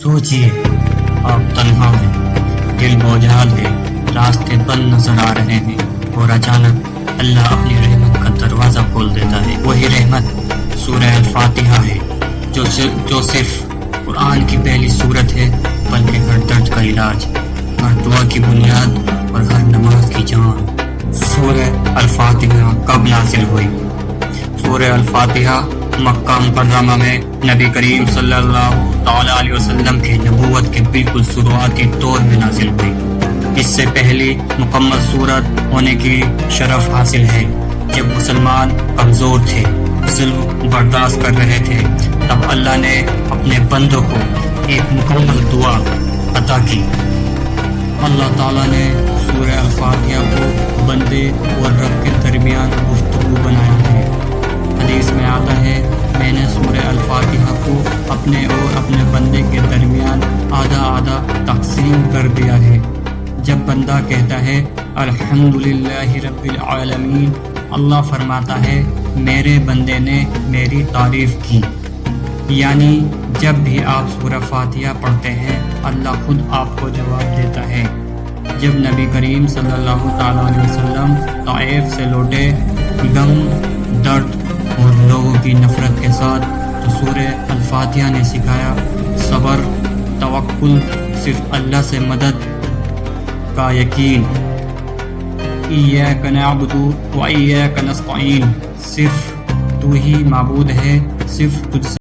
سوچئے آپ تنہا ہیں، دل بوجھال ہے، راستے بند نظر آ رہے ہیں اور اچانک اللہ اپنی رحمت کا دروازہ کھول دیتا ہے۔ وہی رحمت سورہ الفاتحہ ہے جو صرف قرآن کی پہلی سورت ہے بلکہ ہر درد کا علاج، ہر دعا کی بنیاد اور ہر نماز کی جان۔ سورہ الفاتحہ کب نازل ہوئی؟ سورہ الفاتحہ مکہ مکرمہ میں نبی کریم صلی اللہ تعالیٰ علیہ وسلم کی نبوت کے بالکل شروعاتی دور میں نازل ہوئی۔ اس سے پہلی مکمل سورت ہونے کی شرف حاصل ہے جب مسلمان کمزور تھے، ظلم برداشت کر رہے تھے، تب اللہ نے اپنے بندوں کو ایک مکمل دعا عطا کی۔ اللہ تعالیٰ نے سورہ الفاتحہ کو بندے اور رب کے درمیان گفتگو بنایا ہے۔ حدیث میں آتا ہے، میں نے سورہ الفاتحہ کو اپنے اور اپنے بندے کے درمیان آدھا آدھا تقسیم کر دیا ہے۔ جب بندہ کہتا ہے الحمدللہ رب العالمین، اللہ فرماتا ہے میرے بندے نے میری تعریف کی۔ یعنی جب بھی آپ سورہ فاتحہ پڑھتے ہیں اللہ خود آپ کو جواب دیتا ہے۔ جب نبی کریم صلی اللہ تعالیٰ علیہ وسلم طائف سے لوٹے، غم، درد اور لوگوں کی نفرت کے ساتھ، تو سورہ الفاتحہ نے سکھایا صبر، توکل، صرف اللہ سے مدد کا یقین۔ ایاک نعبد و ایاک نستعین، صرف تو ہی معبود ہے، صرف تجھ سے